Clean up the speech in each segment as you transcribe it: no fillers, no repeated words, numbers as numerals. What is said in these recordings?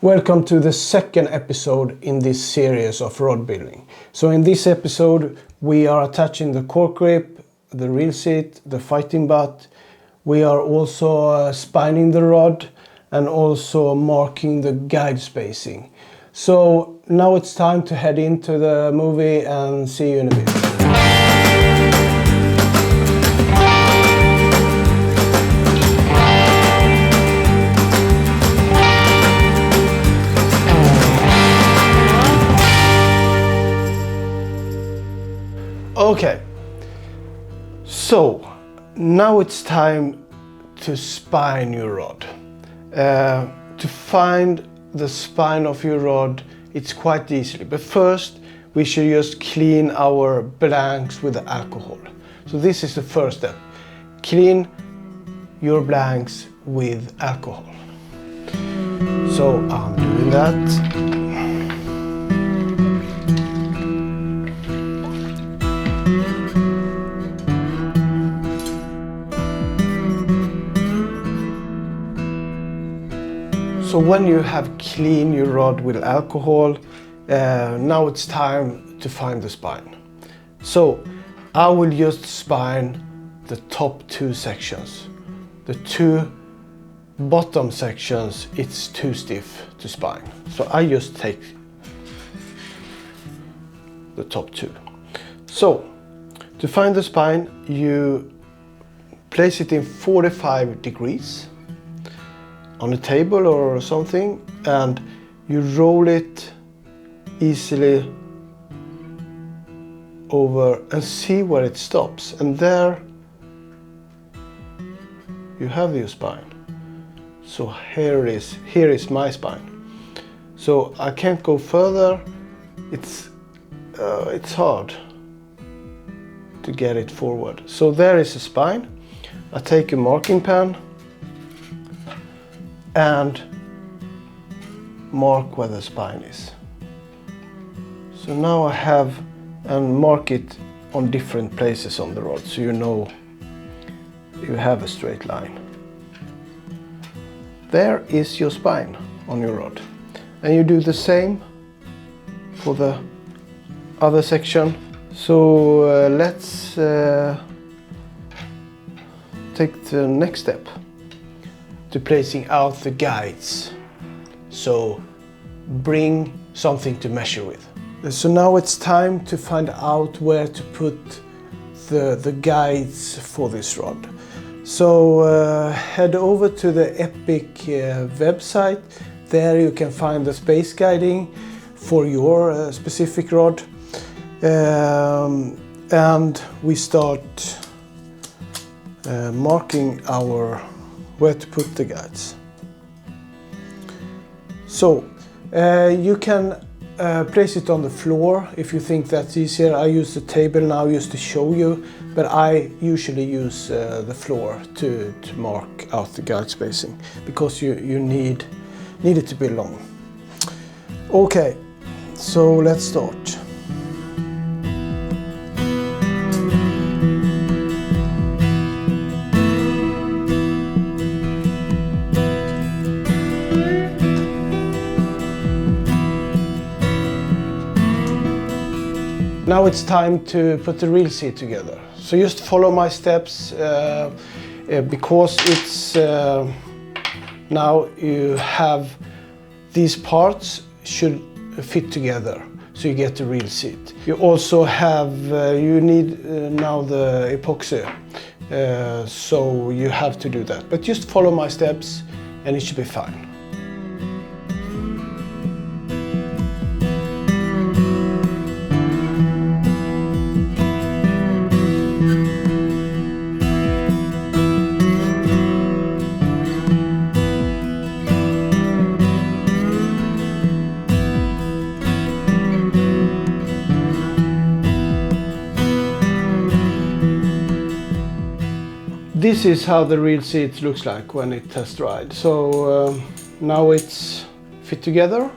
Welcome to the second episode in this series of rod building. So in this episode we are attaching the cork grip, the reel seat, the fighting butt. We are also spining the rod and also marking the guide spacing. So now it's time to head into the movie and see you in a bit. Okay, so now it's time to spine your rod. To find the spine of your rod, it's quite easy, but first we should just clean our blanks with the alcohol. So this is the first step. Clean your blanks with alcohol. So I'm doing that. So when you have cleaned your rod with alcohol, now it's time to find the spine. So I will just spine the top two sections. The two bottom sections, it's too stiff to spine. So I just take the top two. So to find the spine, you place it in 45 degrees. On a table or something, and you roll it easily over and see where it stops, and there you have your spine. So here is my spine. So I can't go further. It's hard to get it forward. So there is a spine. I take a marking pen and mark where the spine is. So now I have and mark it on different places on the rod, so you know you have a straight line. There is your spine on your rod, and you do the same for the other section. So let's take the next step to placing out the guides. So bring something to measure with. So now it's time to find out where to put the guides for this rod. So head over to the Epic website. There you can find the space guiding for your specific rod. And we start marking our where to put the guides. So you can place it on the floor if you think that's easier. I use the table now just to show you, but I usually use the floor to mark out the guide spacing, because you need it to be long. Okay, so let's start. Now it's time to put the reel seat together. So just follow my steps, because it's now you have these parts should fit together, so you get the reel seat. You also have you need now the epoxy, so you have to do that. But just follow my steps and it should be fine. This is how the reel seat looks like when it has dried. So now it's fit together,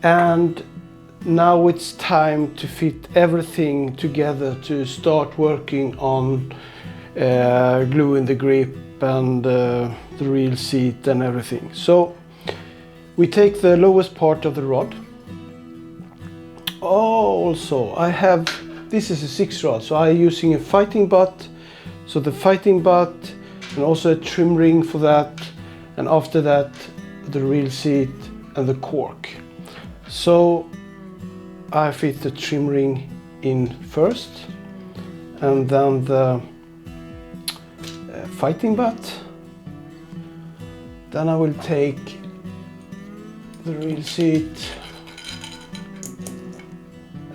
and now it's time to fit everything together to start working on gluing the grip and the reel seat and everything. So we take the lowest part of the rod. Also, this is a 6 rod, so I'm using a fighting butt. So the fighting butt and also a trim ring for that, and after that the reel seat and the cork. So I fit the trim ring in first, and then the fighting butt. Then I will take the reel seat,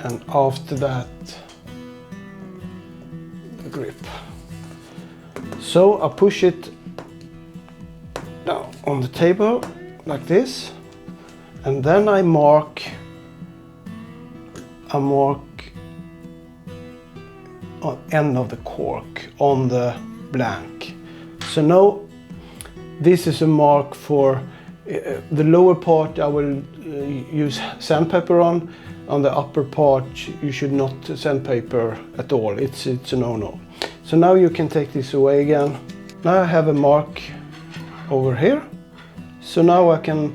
and after that the grip. So I push it down on the table like this, and then I mark on end of the cork on the blank. So now this is a mark for the lower part. I will use sandpaper on the upper part you should not sandpaper at all. It's a no-no. So now you can take this away again. Now I have a mark over here. So now I can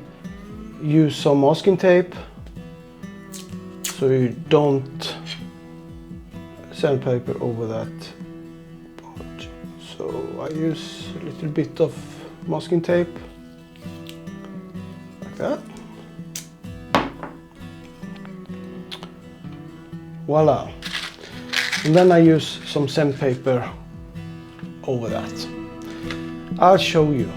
use some masking tape so you don't sandpaper over that part. So I use a little bit of masking tape like that. Voila. And then I use some sandpaper over that. I'll show you.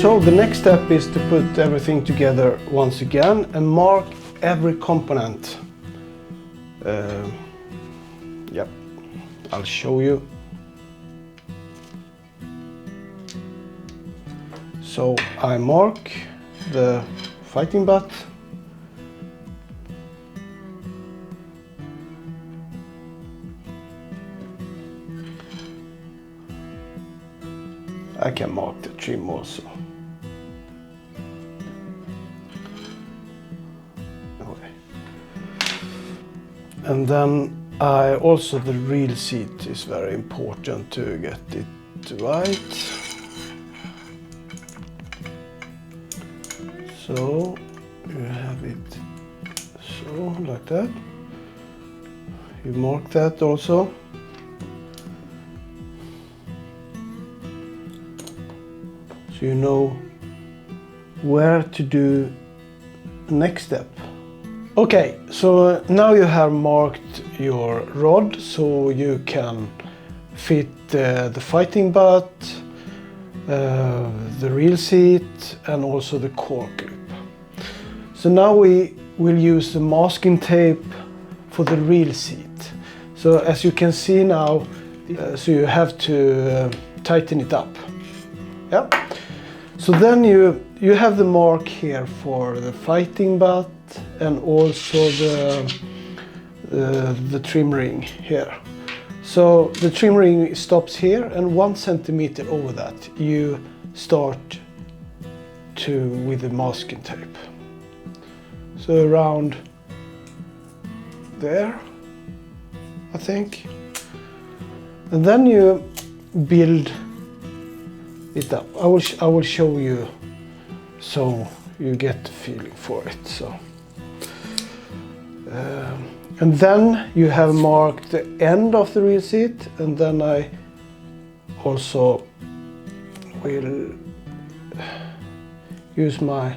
So the next step is to put everything together once again and mark every component. Yep, I'll show you. So I mark the fighting butt. I can mark the trim also. Okay. And then also the reel seat is very important to get it right. So you have it so like that. You mark that also. So you know where to do the next step. Okay, so now you have marked your rod, so you can fit the fighting butt, the reel seat, and also the cork grip. So now we will use the masking tape for the reel seat. So as you can see now, so you have to tighten it up. Yeah. So then you have the mark here for the fighting butt and also the trim ring here. So the trim ring stops here, and 1 centimeter over that you start with the masking tape. So around there, I think. And then you build it up. I will show you so you get the feeling for it. So. And then you have marked the end of the reel seat, and then I also will use the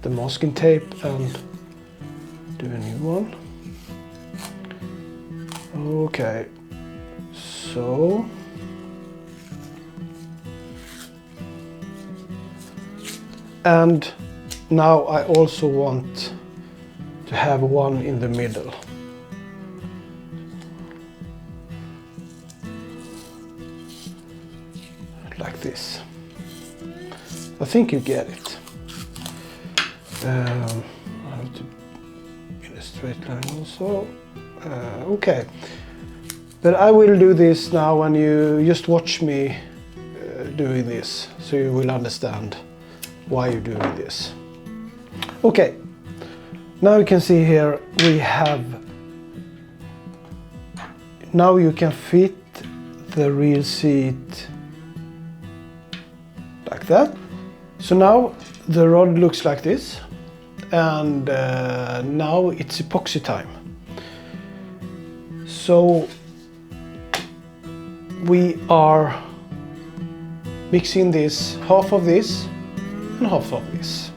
masking tape and do a new one. Okay, so and now I also want to have one in the middle. Like this. I think you get it. I have to in a straight line also. Okay. But I will do this now, and you just watch me doing this so you will understand why you're doing this. Okay, now you can see here we have, now you can fit the reel seat like that. So now the rod looks like this, and now it's epoxy time. So we are mixing this, half of this and half of this.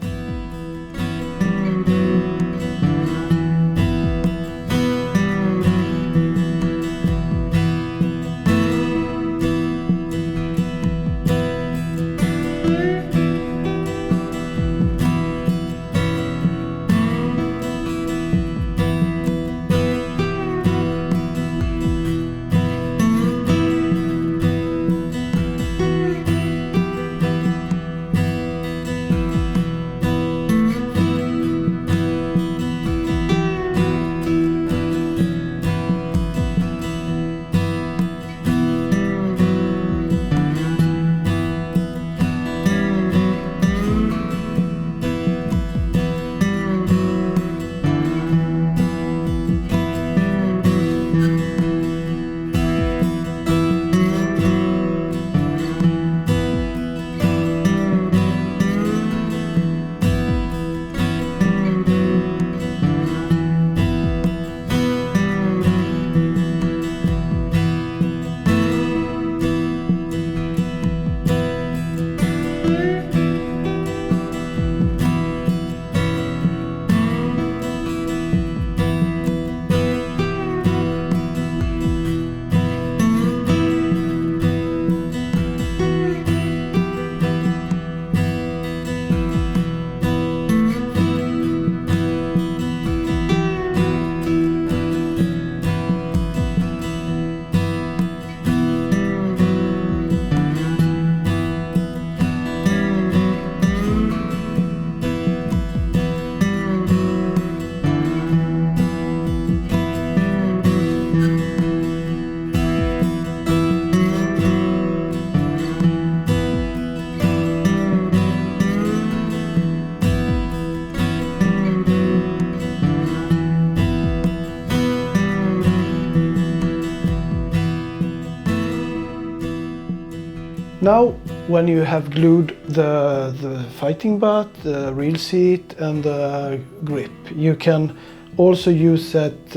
Now, when you have glued the fighting butt, the reel seat and the grip, you can also use that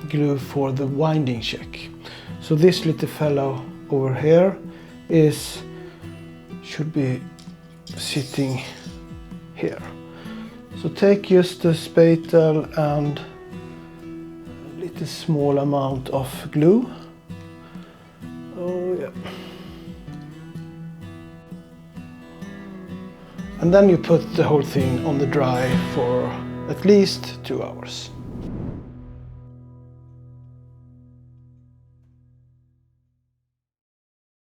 glue for the winding check. So this little fellow over here should be sitting here. So take just a spatula and a little small amount of glue. Oh yeah. And then you put the whole thing on the dry for at least 2 hours.